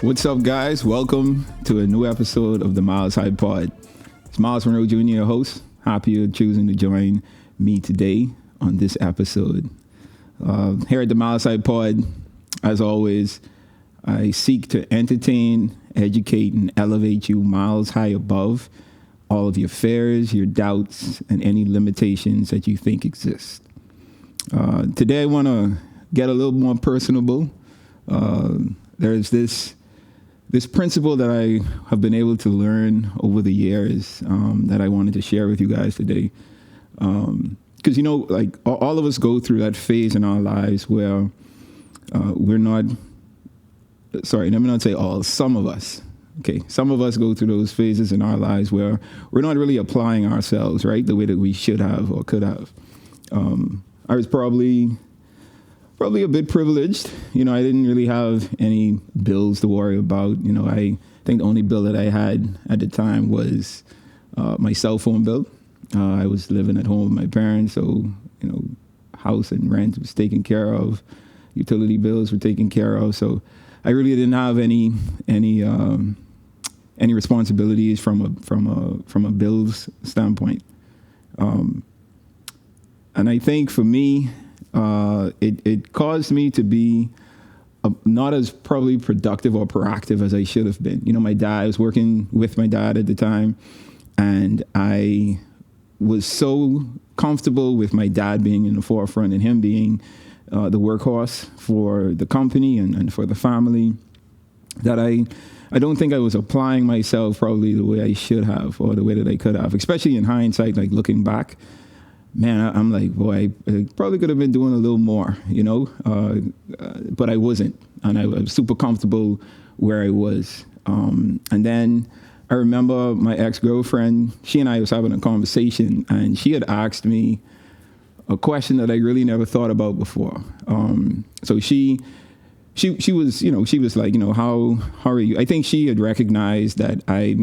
What's up, guys? Welcome to a new episode of the Myles High Pod. It's Myles Munroe Jr., your host. Happy you're choosing to join me today on this episode. Here at the Myles High Pod, as always, I seek to entertain, educate, and elevate you miles high above all of your fears, your doubts, and any limitations that you think exist. Today, I want to get a little more personable. There's this principle that I have been able to learn over the years that I wanted to share with you guys today. Because, like all of us go through that phase in our lives where we're not, let me not say all, some of us. Okay, some of us go through those phases in our lives where we're not really applying ourselves, right, the way that we should have or could have. I was probably a bit privileged. I didn't really have any bills to worry about. I think the only bill that I had at the time was my cell phone bill. I was living at home with my parents, so, house and rent was taken care of. Utility bills were taken care of. So I really didn't have any responsibilities from a bills standpoint. And I think for me, it caused me to be not as probably productive or proactive as I should have been. I was working with my dad at the time, and I was so comfortable with my dad being in the forefront and him being the workhorse for the company and for the family that I don't think I was applying myself probably the way I should have or the way that I could have, especially in hindsight, like looking back. Man, I'm like, boy, I probably could have been doing a little more, but I wasn't. And I was super comfortable where I was. And then I remember my ex-girlfriend, she and I was having a conversation, and she had asked me a question that I really never thought about before. So she was, she was like, how are you? I think she had recognized that I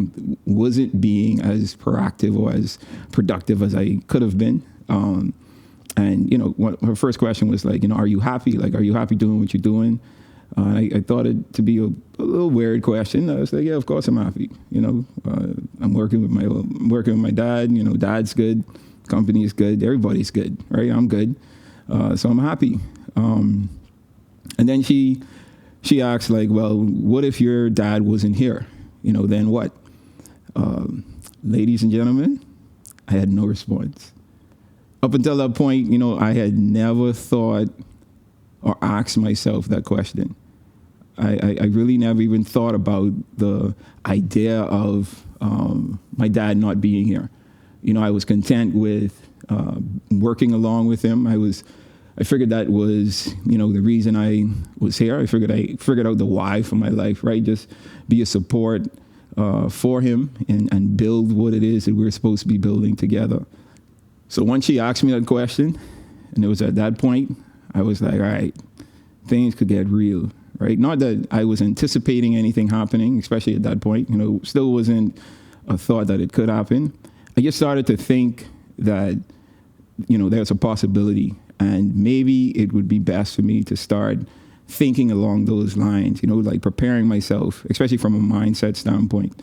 wasn't being as proactive or as productive as I could have been. And her first question was like, are you happy? Like, are you happy doing what you're doing? I thought it to be a little weird question. I was like, yeah, of course I'm happy. I'm working with my dad. Dad's good, company is good, everybody's good, right? I'm good, so I'm happy. And then she asked, like, well, what if your dad wasn't here? Then what? Ladies and gentlemen, I had no response. Up until that point, I had never thought or asked myself that question. I really never even thought about the idea of my dad not being here. I was content with working along with him. I figured that was, the reason I was here. I figured out the why for my life, right? Just be a support for him and build what it is that we're supposed to be building together. So once she asked me that question, and it was at that point, I was like, all right, things could get real, right? Not that I was anticipating anything happening, especially at that point, still wasn't a thought that it could happen. I just started to think that, there's a possibility, and maybe it would be best for me to start thinking along those lines, like preparing myself, especially from a mindset standpoint.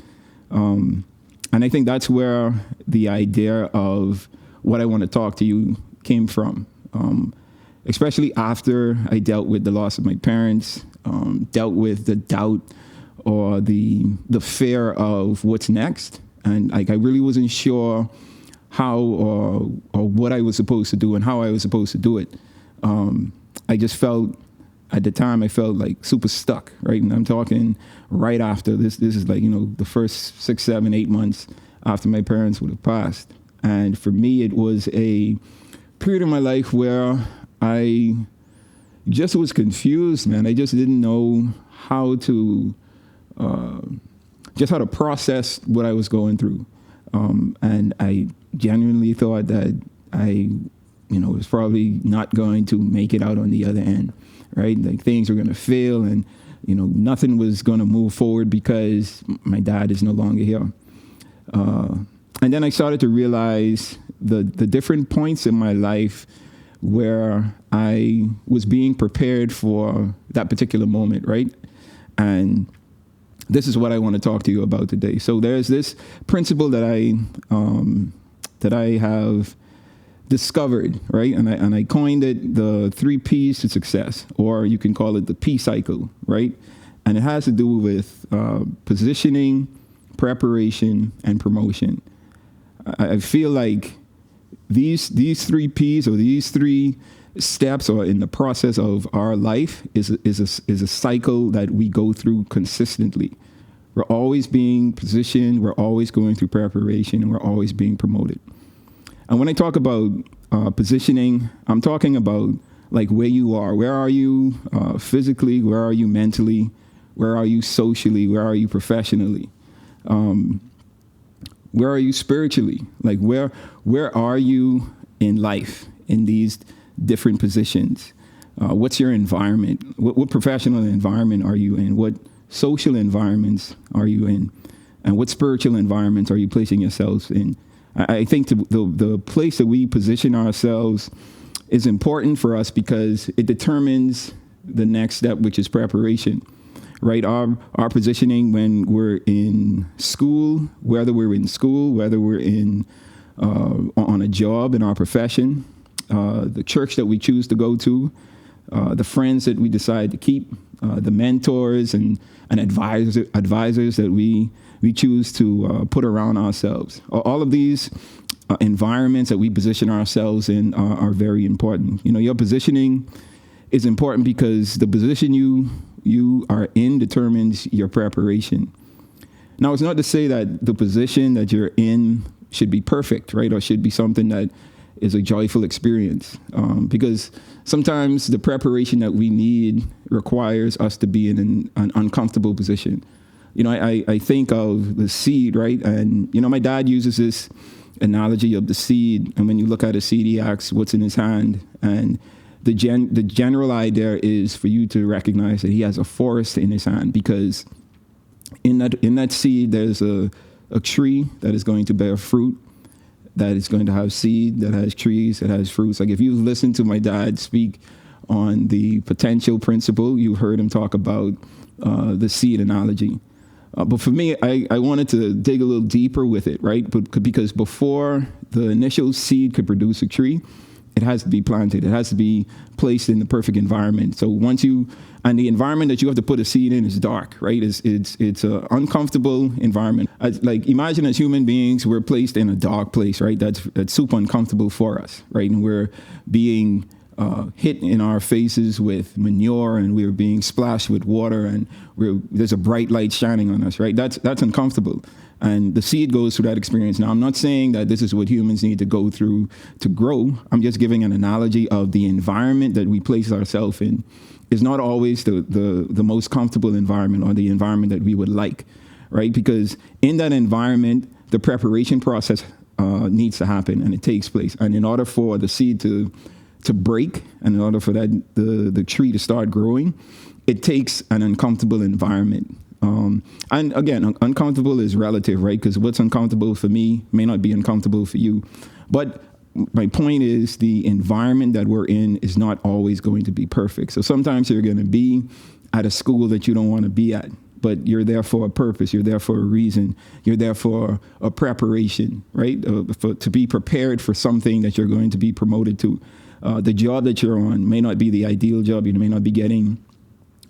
And I think that's where the idea of what I want to talk to you came from, especially after I dealt with the loss of my parents, dealt with the doubt or the fear of what's next. And I really wasn't sure how or what I was supposed to do and how I was supposed to do it. I just felt, at the time, I felt like super stuck, right? And I'm talking right after this. This is like, the first 6, 7, 8 months after my parents would have passed. And for me, it was a period in my life where I just was confused, man. I just didn't know how to process what I was going through. And I genuinely thought that I, was probably not going to make it out on the other end, right? Like things were going to fail and, nothing was going to move forward because my dad is no longer here. And then I started to realize the different points in my life where I was being prepared for that particular moment, right? And this is what I want to talk to you about today. So there's this principle that I have discovered, right? And I coined it the 3 P's to success, or you can call it the P cycle, right? And it has to do with positioning, preparation, and promotion. I feel like these 3 P's, or these 3 steps, or in the process of our life, is a cycle that we go through consistently. We're always being positioned, we're always going through preparation, and we're always being promoted. And when I talk about positioning, I'm talking about like where you are. Where are you physically? Where are you mentally? Where are you socially? Where are you professionally? Where are you spiritually? Like where are you in life in these different positions? What's your environment? What professional environment are you in? What social environments are you in? And what spiritual environments are you placing yourselves in? I think the place that we position ourselves is important for us because it determines the next step, which is preparation, right? Our positioning when we're in school, whether we're in on a job in our profession, the church that we choose to go to, the friends that we decide to keep, the mentors and advisors that we choose to put around ourselves. All of these environments that we position ourselves in are very important. You know, your positioning is important because the position you are in determines your preparation. Now, it's not to say that the position that you're in should be perfect, right? Or should be something that is a joyful experience. Because sometimes the preparation that we need requires us to be in an uncomfortable position. You know, I think of the seed, right? And, you know, my dad uses this analogy of the seed. And when you look at a seed, he asks what's in his hand. And the general idea is for you to recognize that he has a forest in his hand, because in that seed, there's a tree that is going to bear fruit, that is going to have seed, that has trees, that has fruits. Like if you listen to my dad speak on the potential principle, you heard him talk about the seed analogy. But for me, I wanted to dig a little deeper with it, right? Because before the initial seed could produce a tree, it has to be planted. It has to be placed in the perfect environment. So and the environment that you have to put a seed in is dark, right? It's an uncomfortable environment. Like imagine as human beings, we're placed in a dark place, right? That's super uncomfortable for us, right? And we're being hit in our faces with manure, and we're being splashed with water, and there's a bright light shining on us, right? That's uncomfortable. And the seed goes through that experience. Now, I'm not saying that this is what humans need to go through to grow. I'm just giving an analogy of the environment that we place ourselves in is not always the most comfortable environment, or the environment that we would like, right? Because in that environment, the preparation process needs to happen, and it takes place. And in order for the seed to break, and in order for the tree to start growing, it takes an uncomfortable environment. And again, uncomfortable is relative, right? Because what's uncomfortable for me may not be uncomfortable for you. But my point is, the environment that we're in is not always going to be perfect. So sometimes you're going to be at a school that you don't want to be at, but you're there for a purpose. You're there for a reason. You're there for a preparation, right? To be prepared for something that you're going to be promoted to. The job that you're on may not be the ideal job. You may not be getting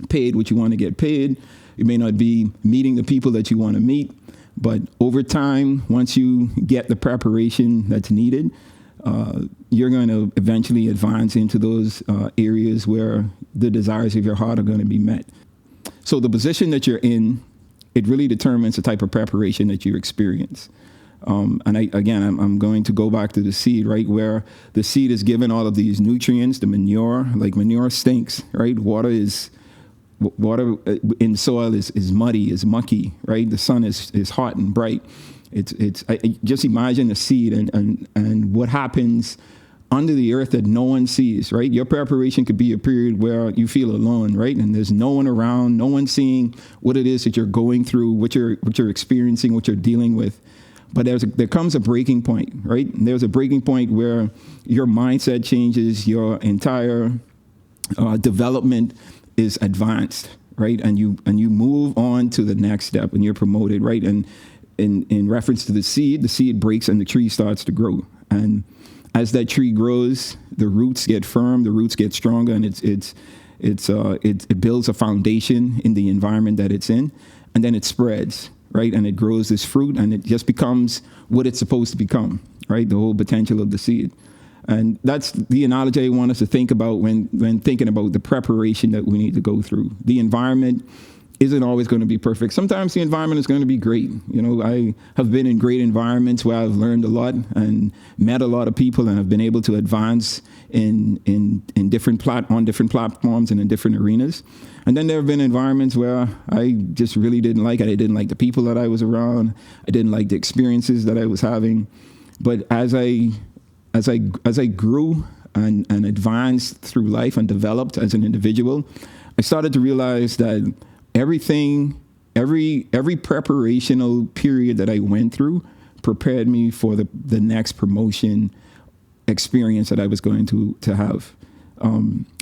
paid what you want to get paid. You may not be meeting the people that you want to meet. But over time, once you get the preparation that's needed, you're going to eventually advance into those areas where the desires of your heart are going to be met. So the position that you're in, it really determines the type of preparation that you experience. And I'm going to go back to the seed, right? Where the seed is given all of these nutrients, the manure, like manure stinks, right? Water in soil is muddy, is mucky, right? The sun is hot and bright. Just imagine a seed and what happens under the earth that no one sees, right? Your preparation could be a period where you feel alone, right? And there's no one around, no one seeing what it is that you're going through, what you're experiencing, what you're dealing with. But there comes a breaking point, right? And there's a breaking point where your mindset changes, your entire development is advanced, right? And you move on to the next step, and you're promoted, right? And in reference to the seed breaks and the tree starts to grow. And as that tree grows, the roots get firm, the roots get stronger, and it builds a foundation in the environment that it's in, and then it spreads, right? And it grows this fruit, and it just becomes what it's supposed to become, right? The whole potential of the seed. And that's the analogy I want us to think about when thinking about the preparation that we need to go through. The environment isn't always going to be perfect. Sometimes the environment is going to be great. You know, I have been in great environments where I've learned a lot and met a lot of people, and have been able to advance on different platforms and in different arenas. And then there have been environments where I just really didn't like it. I didn't like the people that I was around. I didn't like the experiences that I was having. But as I grew and advanced through life and developed as an individual, I started to realize that every preparational period that I went through prepared me for the next promotion experience that I was going to have.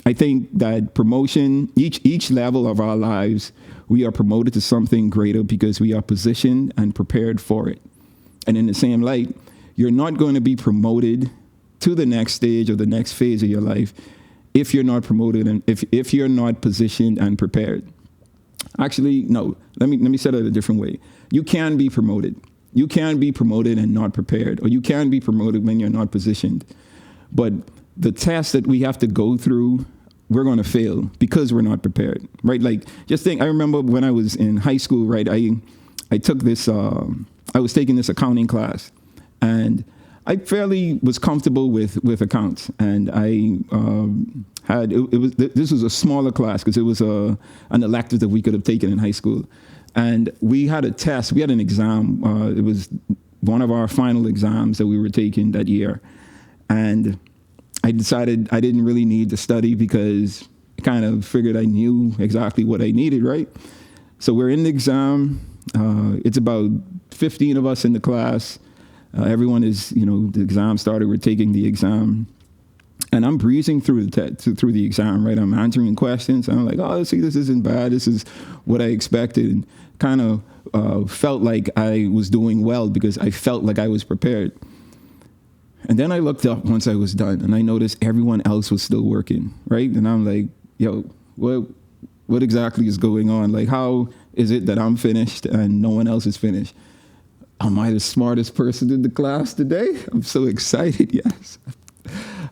I think that promotion, each level of our lives, we are promoted to something greater because we are positioned and prepared for it. And in the same light, you're not going to be promoted to the next stage or the next phase of your life if you're not promoted and if you're not positioned and prepared. Actually, no, let me set it a different way. You can be promoted. You can be promoted and not prepared, or you can be promoted when you're not positioned. But the test that we have to go through, we're going to fail because we're not prepared, right? Like, just think, I remember when I was in high school, right? I took this, I was taking this accounting class, and I fairly was comfortable with accounts, and I this was a smaller class because it was an elective that we could have taken in high school, and we had a test. We had an exam. It was one of our final exams that we were taking that year, and I decided I didn't really need to study because I kind of figured I knew exactly what I needed, right? So we're in the exam. It's about 15 of us in the class. Everyone is, the exam started, we're taking the exam, and I'm breezing through through the exam, right? I'm answering questions, and I'm like, oh, see, this isn't bad. This is what I expected, and kind of felt like I was doing well because I felt like I was prepared. And then I looked up once I was done, and I noticed everyone else was still working, right? And I'm like, yo, what exactly is going on? Like, how is it that I'm finished and no one else is finished? Am I the smartest person in the class today? I'm so excited. Yes,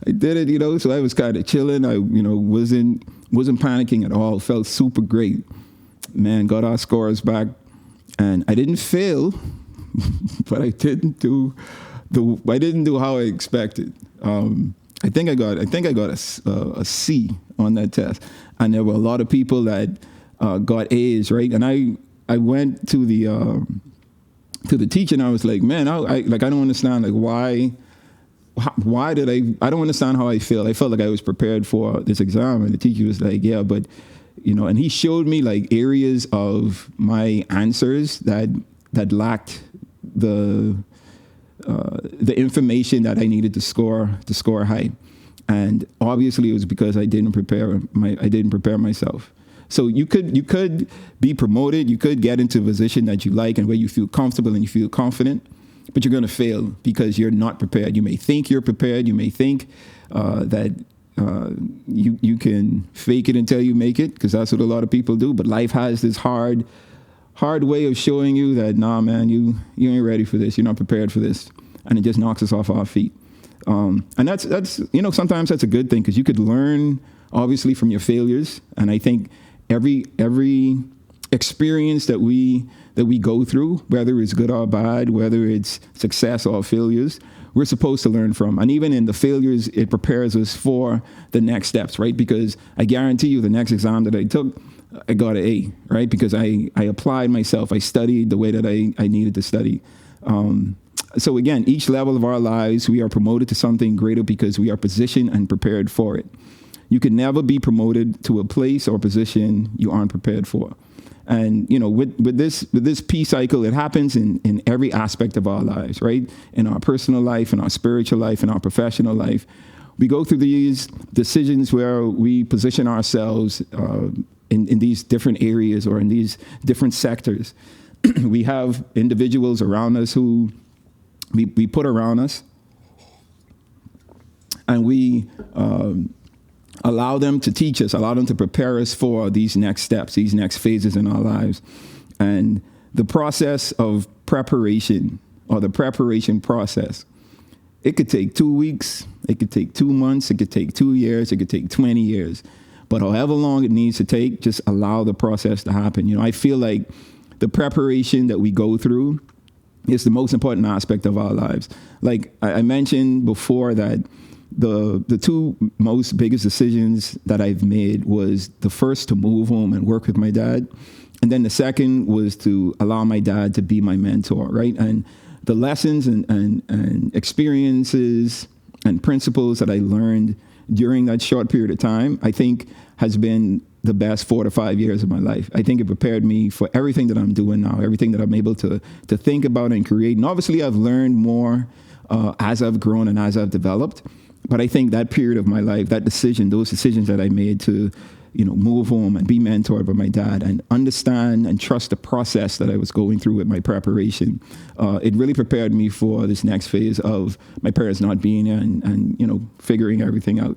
I did it. So I was kind of chilling. I, wasn't panicking at all. Felt super great. Man, got our scores back, and I didn't fail, but I didn't do how I expected. I think I got a C on that test, and there were a lot of people that got A's, right? And I went to the teacher, and I was like, man, I don't understand, like, why did I don't understand how I feel. I felt like I was prepared for this exam. And the teacher was like, yeah, but, and he showed me like areas of my answers that lacked the information that I needed to score high. And obviously it was because I didn't prepare myself. So you could be promoted, you could get into a position that you like and where you feel comfortable and you feel confident, but you're going to fail because you're not prepared. You may think you're prepared. You may think that you can fake it until you make it, because that's what a lot of people do. But life has this hard way of showing you that, nah, man, you ain't ready for this. You're not prepared for this. And it just knocks us off our feet. And that's sometimes that's a good thing, because you could learn, obviously, from your failures. And I think every experience that we go through, whether it's good or bad, whether it's success or failures, we're supposed to learn from. And even in the failures, it prepares us for the next steps, right? Because I guarantee you the next exam that I took, I got an A, right? Because I applied myself. I studied the way that I needed to study. So again, each level of our lives, we are promoted to something greater because we are positioned and prepared for it. You can never be promoted to a place or position you aren't prepared for. And, with this P cycle, it happens in every aspect of our lives, right? In our personal life, in our spiritual life, in our professional life. We go through these decisions where we position ourselves in these different areas or in these different sectors. We have individuals around us who we put around us, and we allow them to teach us, allow them to prepare us for these next steps, these next phases in our lives. And the process of preparation, or the preparation process, it could take 2 weeks, it could take 2 months, it could take 2 years, it could take 20 years. But however long it needs to take, just allow the process to happen. You know, I feel like the preparation that we go through is the most important aspect of our lives. Like I mentioned before, that the two most biggest decisions that I've made was the first to move home and work with my dad. And then the second was to allow my dad to be my mentor, right? And the lessons and experiences and principles that I learned during that short period of time, I think has been the best 4 to 5 years of my life. I think it prepared me for everything that I'm doing now, everything that I'm able to think about and create. And obviously I've learned more as I've grown and as I've developed. But I think that period of my life, that decision, those decisions that I made to, you know, move home and be mentored by my dad and understand and trust the process that I was going through with my preparation, it really prepared me for this next phase of my parents not being here and you know, figuring everything out.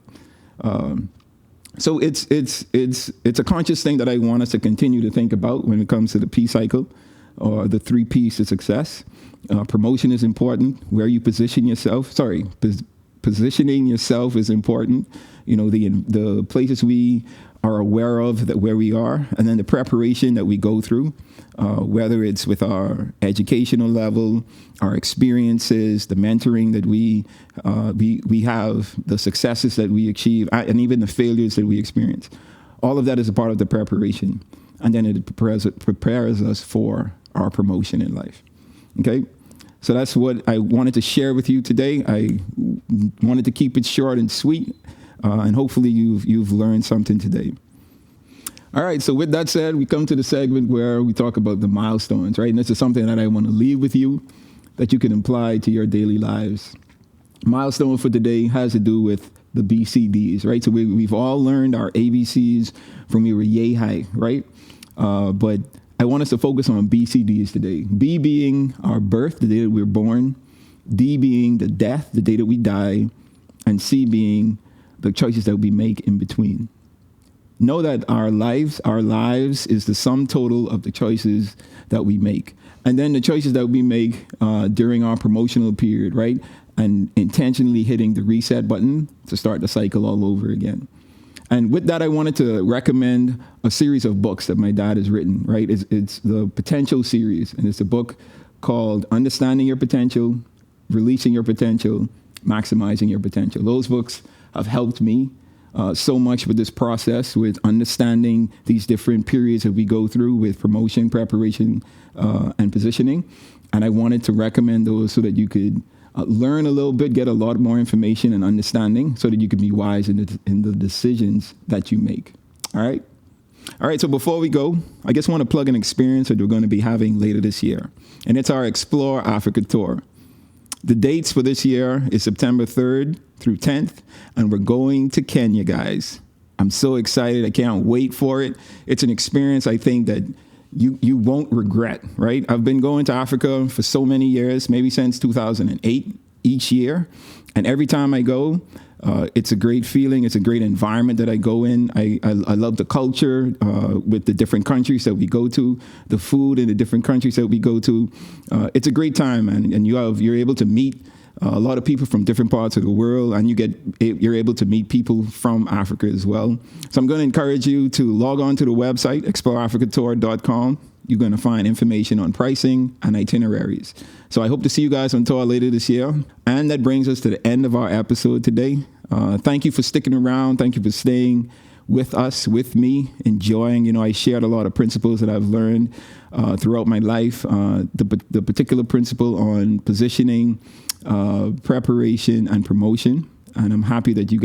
So it's a conscious thing that I want us to continue to think about when it comes to the P cycle, or the 3 P's to success. Promotion is important. Where you position yourself. Positioning yourself is important. You know, the places we are aware of that where we are, and then the preparation that we go through, whether it's with our educational level, our experiences, the mentoring that we have, the successes that we achieve, and even the failures that we experience. All of that is a part of the preparation, and then it prepares us for our promotion in life. Okay. So that's what I wanted to share with you today. I wanted to keep it short and sweet, and hopefully you've learned something today. All right, so with that said, we come to the segment where we talk about the milestones, right? And this is something that I want to leave with you that you can apply to your daily lives. Milestone for today has to do with the BCDs, right? So we've all learned our ABCs from we were yay high, right? But I want us to focus on BCDs today. B being our birth, the day that we were born. D being the death, the day that we die. And C being the choices that we make in between. Know that our lives is the sum total of the choices that we make. And then the choices that we make during our promotional period, right? And intentionally hitting the reset button to start the cycle all over again. And with that, I wanted to recommend a series of books that my dad has written, right? It's the Potential series, and it's a book called Understanding Your Potential, Releasing Your Potential, Maximizing Your Potential. Those books have helped me so much with this process, with understanding these different periods that we go through with promotion, preparation, and positioning. And I wanted to recommend those so that you could learn a little bit, get a lot more information and understanding so that you can be wise in the decisions that you make. All right. All right. So before we go, I just want to plug an experience that we're going to be having later this year. And it's our Explore Africa tour. The dates for this year is September 3rd through 10th. And we're going to Kenya, guys. I'm so excited. I can't wait for it. It's an experience I think that you won't regret, right? I've been going to Africa for so many years, maybe since 2008, each year. And every time I go, it's a great feeling. It's a great environment that I go in. I love the culture with the different countries that we go to, the food in the different countries that we go to. It's a great time, and you're able to meet a lot of people from different parts of the world, and you're able to meet people from Africa as well. So I'm going to encourage you to log on to the website, exploreafricatour.com. You're going to find information on pricing and itineraries. So I hope to see you guys on tour later this year. And that brings us to the end of our episode today. Thank you for sticking around. Thank you for staying with us, with me, enjoying. I shared a lot of principles that I've learned throughout my life. The particular principle on positioning, preparation, and promotion. And I'm hoping that you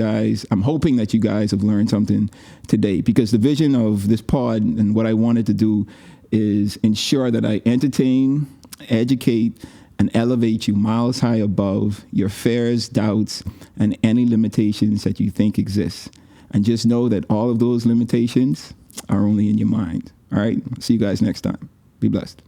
guys have learned something today, because the vision of this pod and what I wanted to do is ensure that I entertain, educate, and elevate you miles high above your fears, doubts, and any limitations that you think exist. And just know that all of those limitations are only in your mind. All right. See you guys next time. Be blessed.